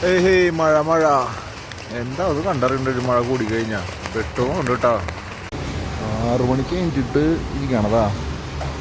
ഏഹേ മഴ മഴ എന്താ അത് കണ്ടറിയണ്ട ഒരു മഴ കൂടി കഴിഞ്ഞാ പെട്ടവും ഉണ്ട് കേട്ടോ. 6 മണിക്ക് കഴിഞ്ഞിട്ട് ഇരിക്കണതാ.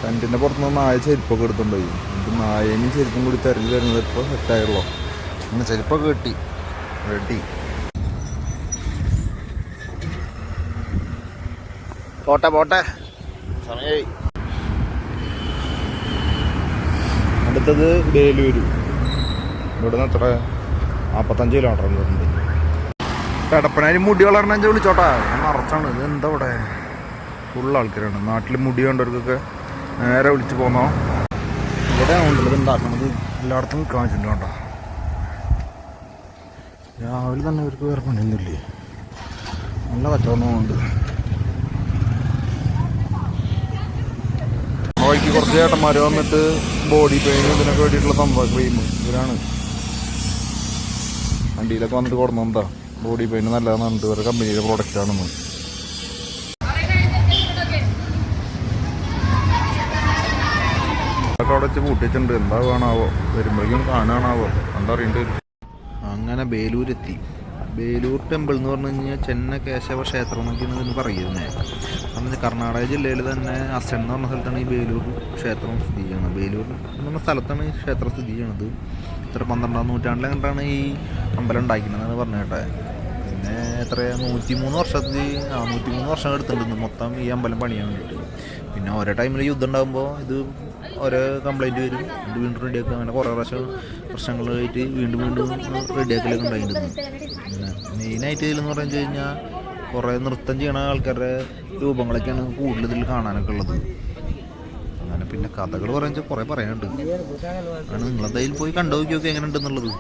ടെൻറ്റിൻ്റെ പുറത്തുനിന്ന് നായ ചെരുപ്പൊക്കെ എടുത്തുണ്ടായി. എന്നിട്ട് നായേനും ചെരുപ്പും കൂടി തിരഞ്ഞു തരുന്നത് ഇപ്പോൾ സെറ്റായുള്ളൂ. അങ്ങനെ ചെരുപ്പൊക്കെ കിട്ടി റെഡി. പോട്ടെ പോട്ടെ സമയമായി. അടുത്തത് ബേലൂര്. ഇവിടുന്ന് എത്ര 45 കിലോമീറ്റർ ഉണ്ട്. കടപ്പനായി മുടി വളരണ വിളിച്ചോട്ടാ. നിറച്ചാണ് ഇത്. എന്താ ഇവിടെ ഫുൾ ആൾക്കാരാണ്. നാട്ടിൽ മുടി കണ്ടവർക്കൊക്കെ നേരെ വിളിച്ച് പോന്നോ. ഇവിടെ ഉണ്ടത് ഉണ്ടാക്കണത് എല്ലായിടത്തും കാണിച്ചിട്ടുണ്ട് കേട്ടോ. രാവിലെ തന്നെ ഇവർക്ക് വേറെ പണിയൊന്നുമില്ലേ. നല്ല കച്ചവടമുണ്ട്. വഴിക്ക് കുറച്ച് ചേട്ടന്മാർ വന്നിട്ട് ബോഡി പെയിൻ ഇതിനൊക്കെ വേണ്ടിയിട്ടുള്ള സംഭവം ക്രീം ഇവരാണ് വണ്ടിയിലൊക്കെ വന്നിട്ട് കൊടുന്നെന്താ ബോഡി പെയിൻ നല്ലതാണെന്ന് പറഞ്ഞിട്ട് ഇവരുടെ കമ്പനിയുടെ പ്രോഡക്റ്റ് ആണെന്ന്. അതൊക്കെ അവിടെ വെച്ച് പൂട്ടിച്ചിട്ടുണ്ട്. എന്താ കാണാവോ, വരുമ്പോഴേക്കും കാണാനാവോ, എന്താ അറിയേണ്ടി വരും. അങ്ങനെ ബേലൂരെത്തി. ബേലൂർ ടെമ്പിൾ എന്ന് പറഞ്ഞു കഴിഞ്ഞാൽ ചെന്ന കേശവ ക്ഷേത്രം എന്നൊക്കെയാണ് ഇതിന് പറയുന്നത്. അന്ന് കർണാടക ജില്ലയിൽ തന്നെ അസൻ എന്ന് പറഞ്ഞ സ്ഥലത്താണ് ഈ ബേലൂർ ക്ഷേത്രം സ്ഥിതി ചെയ്യുന്നത്. ബേലൂർ എന്ന് പറഞ്ഞ സ്ഥലത്താണ് ഈ ക്ഷേത്രം സ്ഥിതി ചെയ്യുന്നത്. ഇത്ര 12-ാം നൂറ്റാണ്ടിൽ കണ്ടാണ് ഈ അമ്പലം ഉണ്ടാക്കിയിരുന്നതെന്ന് പറഞ്ഞു കേട്ടെ. പിന്നെ എത്രയാണ് 103 വർഷം എടുത്തിട്ടുണ്ട് മൊത്തം ഈ അമ്പലം പണിയാൻ വേണ്ടിയിട്ട്. പിന്നെ ഓരോ ടൈമിൽ യുദ്ധം ഉണ്ടാകുമ്പോൾ ഇത് ഓരോ കംപ്ലൈൻറ്റ് വരും, ഇത് വീണ്ടും റെഡിയാക്കുക. അങ്ങനെ കുറേ പ്രാവശ്യം പ്രശ്നങ്ങളായിട്ട് വീണ്ടും റെഡിയാക്കലൊക്കെ ഉണ്ടായിരുന്നു. പിന്നെ മെയിനായിട്ട് ഇതിലെന്ന് പറഞ്ഞു കഴിഞ്ഞാൽ കുറേ നൃത്തം ചെയ്യണ ആൾക്കാരുടെ രൂപങ്ങളൊക്കെയാണ് കൂടുതൽ ഇതിൽ കാണാനൊക്കെ ഉള്ളത്. അങ്ങനെ പിന്നെ കഥകൾ പറയുക കുറേ പറയാനുണ്ട്. അങ്ങനെ നിങ്ങളെന്തായാലും പോയി കണ്ടു നോക്കിയൊക്കെ എങ്ങനെ ഉണ്ടെന്നുള്ളത്.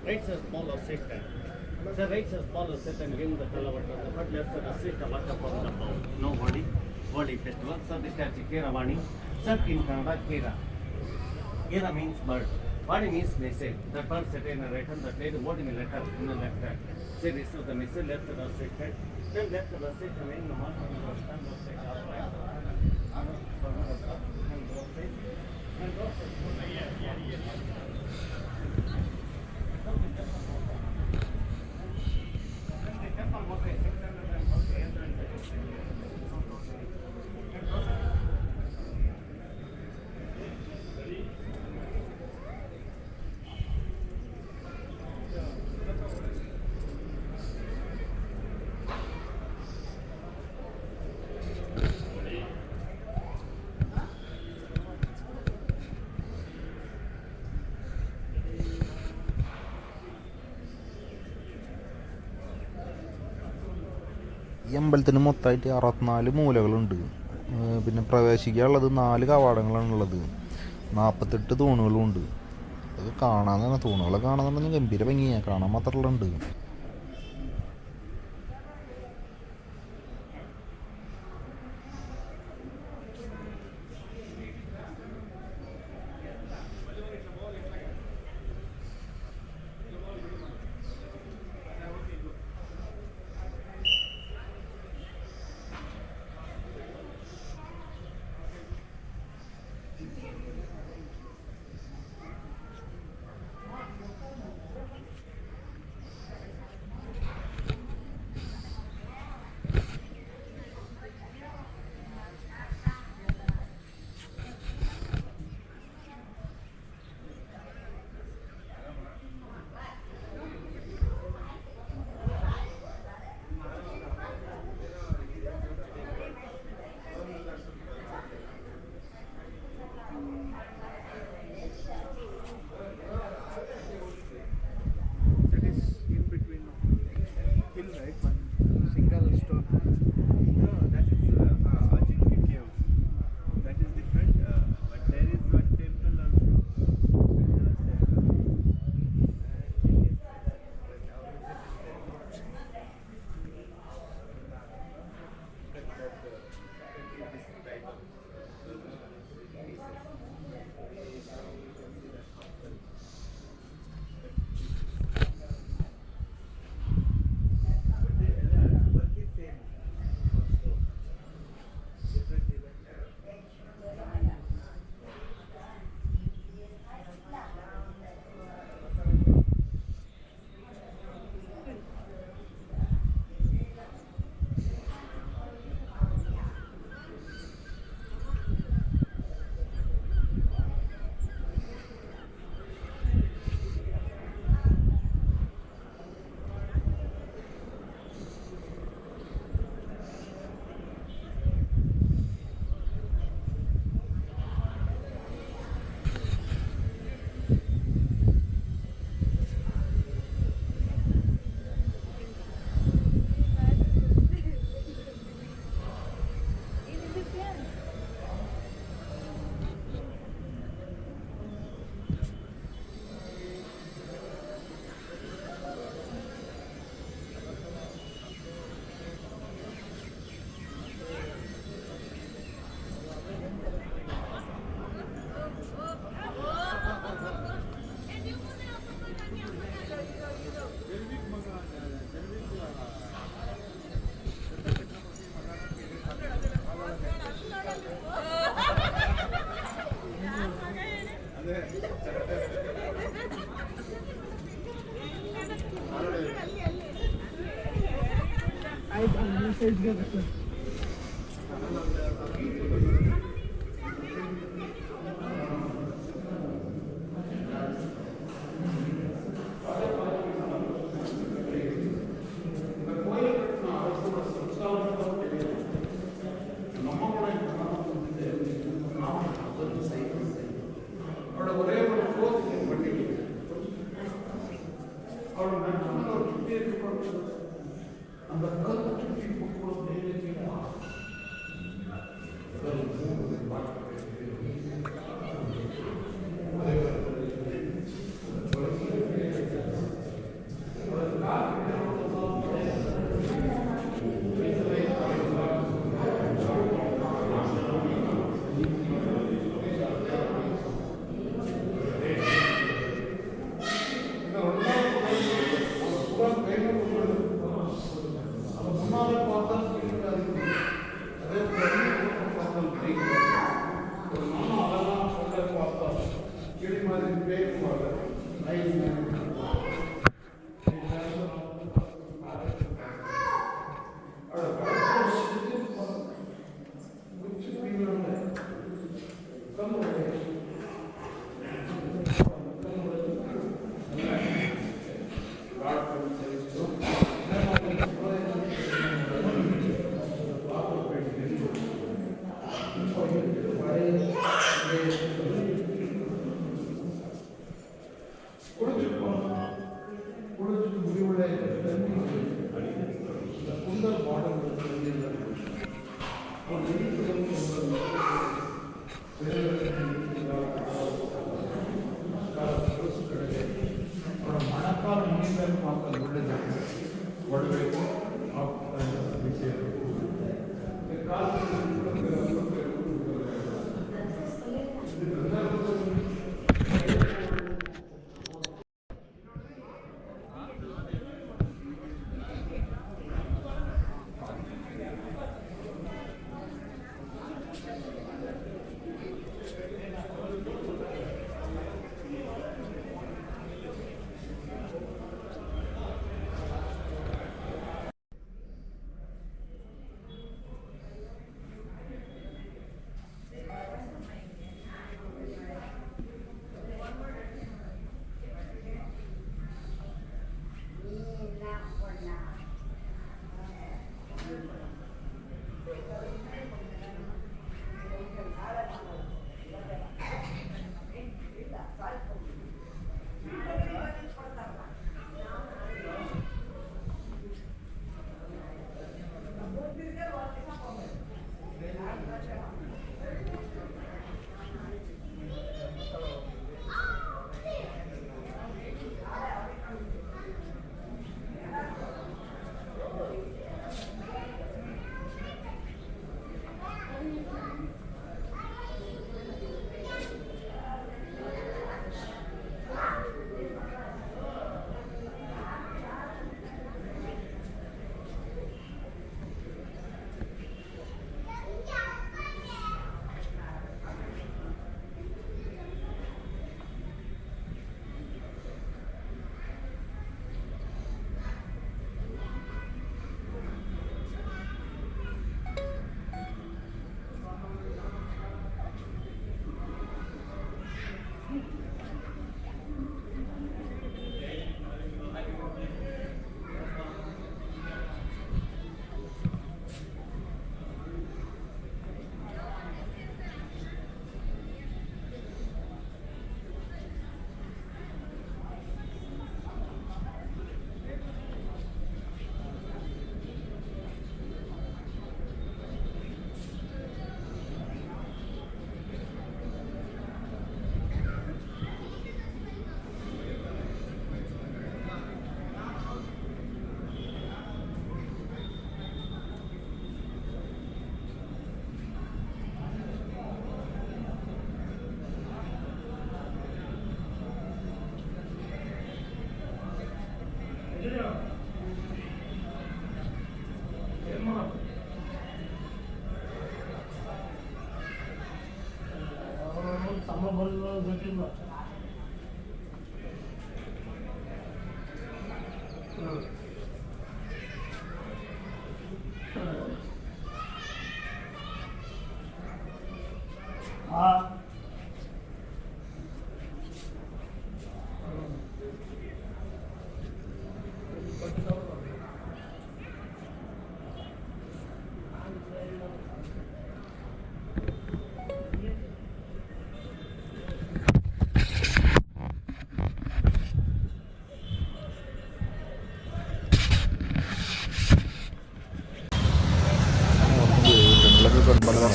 Right sir, smaller sit. Sir, right sir, smaller sit and give the Kalavata. The third left sir, assist the water from the bowl. No body festival. Sir, this is Keravani. Sir, in Kannada, Kera. Kera means bird. Body means missile. The bird set in the right hand, the lady what in the letter in the left hand. Say this is the missile, left side of sit. Then left side of sit, and in the mark on the stand of sit upright. ഈ അമ്പലത്തിന് മൊത്തമായിട്ട് 64 മൂലകളുണ്ട്. പിന്നെ പ്രവേശിക്കാനുള്ളത് 4 കവാടങ്ങളാണുള്ളത്. 48 തൂണുകളും ഉണ്ട്. അതൊക്കെ കാണാൻ തന്നെ, തൂണുകളൊക്കെ കാണാൻ ഗംഭീര ഭംഗിയാണ്. കാണാൻ മാത്രമല്ല ഉണ്ട്.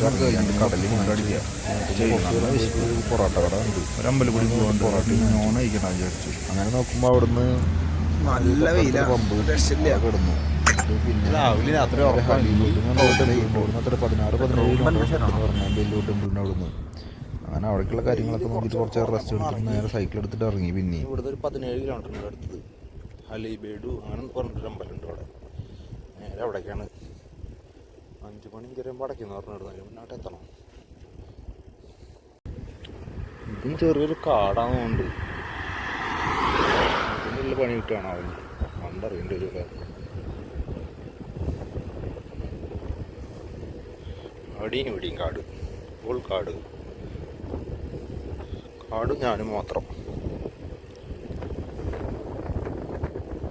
നേരെ ഇറങ്ങി കടലിൽ കൊണ്ടടിക്കുക. പൊറോട്ട കട ഉണ്ട്, ഒരു അമ്പലക്കുടി പോകാൻ പൊറോട്ടയും നോൺ കഴിക്കണം വിചാരിച്ചു. അങ്ങനെ നോക്കുമ്പോൾ അവിടുന്ന് നല്ല വെയിലാണ്, കിടന്നു. പിന്നെ രാവിലെ രാത്രി അത്ര 16-17 പറഞ്ഞാൽ ബെല്ലൂർ ടെമ്പിളിൻ്റെ അവിടുന്ന്. അങ്ങനെ അവിടേക്കുള്ള കാര്യങ്ങളൊക്കെ നോക്കിയിട്ട് കുറച്ച് റെസ്റ്റ് എടുത്തിട്ട് നേരെ സൈക്കിൾ എടുത്തിട്ട് ഇറങ്ങി. പിന്നെ ഇവിടുന്ന് ഒരു 17 കിലോമീറ്ററിൻ്റെ അടുത്തത് ഹലൈബേഡു അങ്ങനെ പറഞ്ഞിട്ടൊരു അമ്പലമുണ്ട് അവിടെ. നേരെ അവിടേക്കാണ് 5 മണിക്ക് വരുമ്പോൾ അടയ്ക്കുന്ന പറഞ്ഞിരുന്നത്. മുന്നോട്ട് എത്തണം. ഇതും ചെറിയൊരു കാടാണെന്നുണ്ട്. ഇതിനുള്ള പണി കിട്ടുകയാണോ അവന് കണ്ടറിയേണ്ടി വരില്ല. അടിയും ഇടിയും കാട്, ഫുൾ കാട്, കാടും ഞാനും മാത്രം.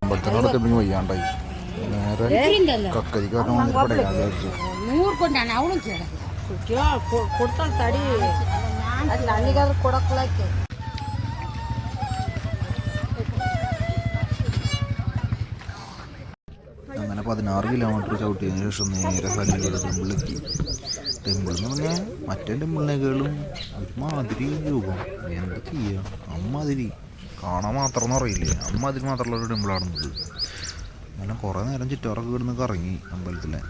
അമ്പലത്തിനോടൊക്കെ പിന്നെ വയ്യാണ്ടായി. നേരെ കക്കരിക്കാരൻ വന്നിട്ട് പടയാൻ വിചാരിച്ചു. അങ്ങനെ 16 കിലോമീറ്റർ ചവിട്ടിയതിന് ശേഷം നേരെ ഹല്ലേലൂയ ടെമ്പിളിലെത്തി. ടെമ്പിൾ എന്ന് പറഞ്ഞാൽ മറ്റേ ടെമ്പിളിനേക്കാളും ഒരുമാതിരി രൂപം. എന്താ ചെയ്യുക, അമ്മാതിരി കാണാൻ മാത്രം എന്ന് പറയില്ലേ, അമ്മാതിരി മാത്രമുള്ള ഒരു ടെമ്പിളാണെന്നത്. അങ്ങനെ കുറേ നേരം ചുറ്റാറൊക്കെ കിടന്ന് കറങ്ങി അമ്പലത്തിലെ.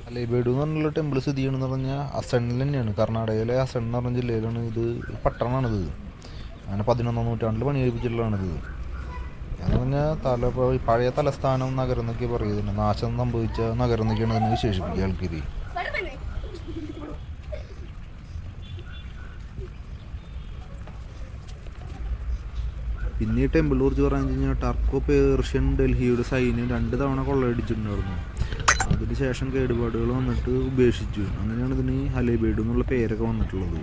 ഹലൈബേഡു എന്ന് പറഞ്ഞുള്ള ടെമ്പിൾ സ്ഥിതി ചെയ്യണമെന്ന് പറഞ്ഞാൽ അസണിൽ തന്നെയാണ്. കർണാടകയിലെ അസൺ എന്ന് പറഞ്ഞ ജില്ലയിലാണ്. ഇത് പട്ടണമാണിത്. അങ്ങനെ 11-ാം നൂറ്റാണ്ടിൽ പണി കഴിപ്പിച്ചിട്ടുള്ളതാണിത്. എന്ന് പറഞ്ഞാൽ പഴയ തലസ്ഥാനം നഗരം എന്നൊക്കെ പറയുന്നത്. നാശം സംഭവിച്ച നഗരം എന്നൊക്കെയാണ് അതിനെ വിശേഷിപ്പിക്കുക ആൾക്കാർ. പിന്നെ ഈ ടെമ്പിളിനെ കുറിച്ച് പറഞ്ഞു കഴിഞ്ഞാൽ ടർക്കോ പേർഷ്യൻ ഡൽഹിയുടെ സൈന്യം 2 തവണ കൊള്ളയടിച്ചിട്ടുണ്ടായിരുന്നു. അതിന് ശേഷം കേടുപാടുകൾ വന്നിട്ട് ഉപേക്ഷിച്ചു. അങ്ങനെയാണ് ഇതിന് ഹലൈബേഡു എന്നുള്ള പേരൊക്കെ വന്നിട്ടുള്ളത്.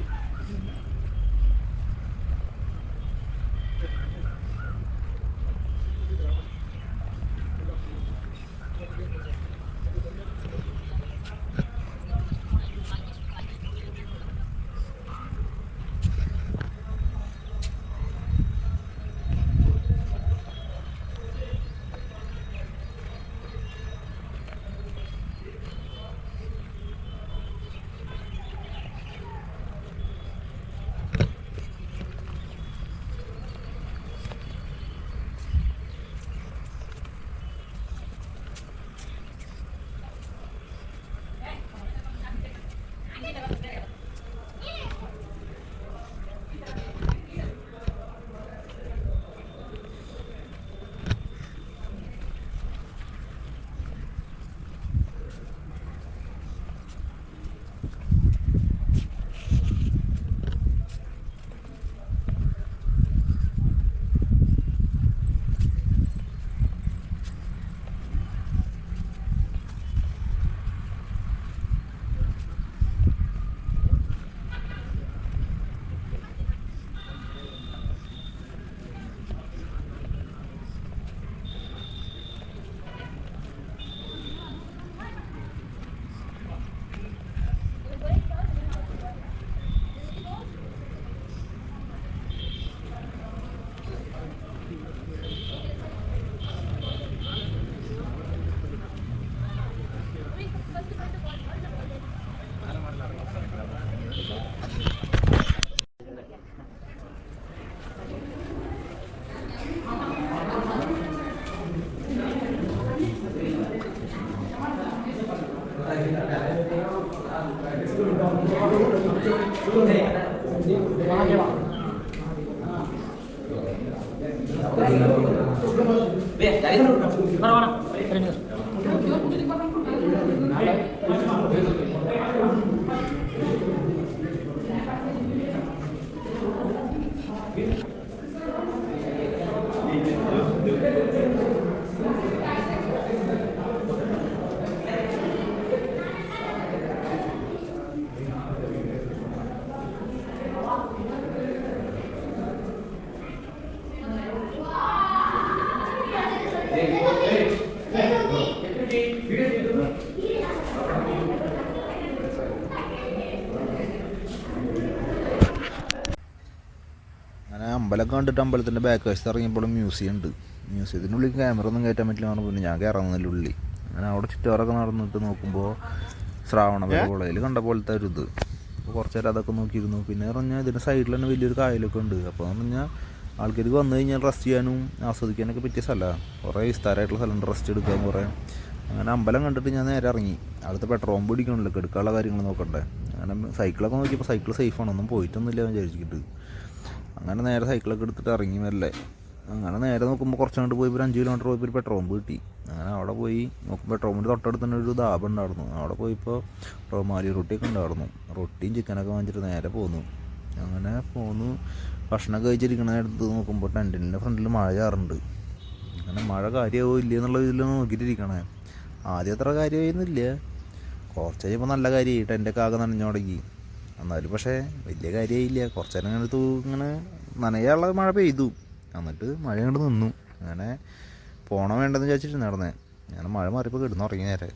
അമ്പലം കണ്ടിട്ട് അമ്പലത്തിൻ്റെ ബാക്ക് വശത്ത് ഇറങ്ങിയപ്പോൾ മ്യൂസിയം ഉണ്ട്. മ്യൂസിയത്തിനുള്ളിൽ ക്യാമറ ഒന്നും കയറ്റാൻ പറ്റില്ല. പിന്നെ ഞാൻ കയറാമെന്നല്ല ഉള്ളി. അങ്ങനെ അവിടെ ചുറ്റാറൊക്കെ നടന്നിട്ട് നോക്കുമ്പോൾ ശ്രാവണബെലഗോളയിൽ കണ്ട പോലത്തെ ഒരു ഇത്. അപ്പോൾ കുറച്ച് നേരം അതൊക്കെ നോക്കിയിരുന്നു. പിന്നെ പറഞ്ഞാൽ ഇതിൻ്റെ സൈഡിൽ തന്നെ വലിയൊരു കായലൊക്കെ ഉണ്ട്. അപ്പോൾ എന്ന് പറഞ്ഞാൽ ആൾക്കാർക്ക് വന്നു കഴിഞ്ഞാൽ റെസ്റ്റ് ചെയ്യാനും ആസ്വദിക്കാനൊക്കെ പറ്റിയ സ്ഥലമാണ്. കുറേ വിസ്താരമായിട്ടുള്ള സ്ഥലമുണ്ട് റെസ്റ്റ് എടുക്കാൻ കുറേ. അങ്ങനെ അമ്പലം കണ്ടിട്ട് ഞാൻ നേരെ ഇറങ്ങി. അടുത്ത പെട്രോൾ പമ്പ് പിടിക്കണമല്ലോ, എടുക്കാനുള്ള കാര്യങ്ങൾ നോക്കണ്ടേ. അങ്ങനെ സൈക്കിളൊക്കെ നോക്കിയപ്പോൾ സൈക്കിൾ സേഫാണ്, ഒന്നും പോയിട്ടൊന്നുമില്ല എന്ന് വിചാരിച്ചിട്ട്. അങ്ങനെ നേരെ സൈക്കിളൊക്കെ എടുത്തിട്ട് ഇറങ്ങി വരല്ലേ. അങ്ങനെ നേരെ നോക്കുമ്പോൾ കുറച്ച് കണ്ട് പോയി ഒരു 5 കിലോമീറ്റർ പോയപ്പോൾ ഒരു പെട്രോൾ പമ്പ് കിട്ടി. അങ്ങനെ അവിടെ പോയി നോക്കുമ്പോൾ പെട്രോൾ പമ്പിൻ്റെ തൊട്ടടുത്ത് തന്നെ ഒരു ധാബ ഉണ്ടായിരുന്നു. അവിടെ പോയിപ്പോൾ റൊമാലി റൊട്ടിയൊക്കെ ഉണ്ടായിരുന്നു. റൊട്ടിയും ചിക്കനൊക്കെ വാങ്ങിച്ചിട്ട് നേരെ പോന്നു. അങ്ങനെ പോന്നു ഭക്ഷണമൊക്കെ കഴിച്ചിരിക്കണ അടുത്ത് നോക്കുമ്പോൾ ടെൻറ്റിൻ്റെ ഫ്രണ്ടിൽ മഴ ചാറുണ്ട്. അങ്ങനെ മഴ കാര്യമാവോ ഇല്ല എന്നുള്ള ഇതിലാണ് നോക്കിയിട്ടിരിക്കണേ. ആദ്യം അത്ര കാര്യമായിരുന്നില്ല, കുറച്ച് കഴിയുമ്പോൾ നല്ല കാര്യമായി. ടെൻറ്റൊക്കെ ആകെ നനഞ്ഞു തുടങ്ങി. എന്നാലും പക്ഷേ വലിയ കാര്യമായില്ല. കുറച്ച് നേരം ഇങ്ങനെ നനയാനുള്ള മഴ പെയ്തു. എന്നിട്ട് മഴ കൊണ്ട് നിന്നു. അങ്ങനെ പോകണം വേണ്ടെന്ന് വിചാരിച്ചിട്ട് നടന്നേ. അങ്ങനെ മഴ മാറിയപ്പോൾ കിടന്നുറങ്ങി നേരെ.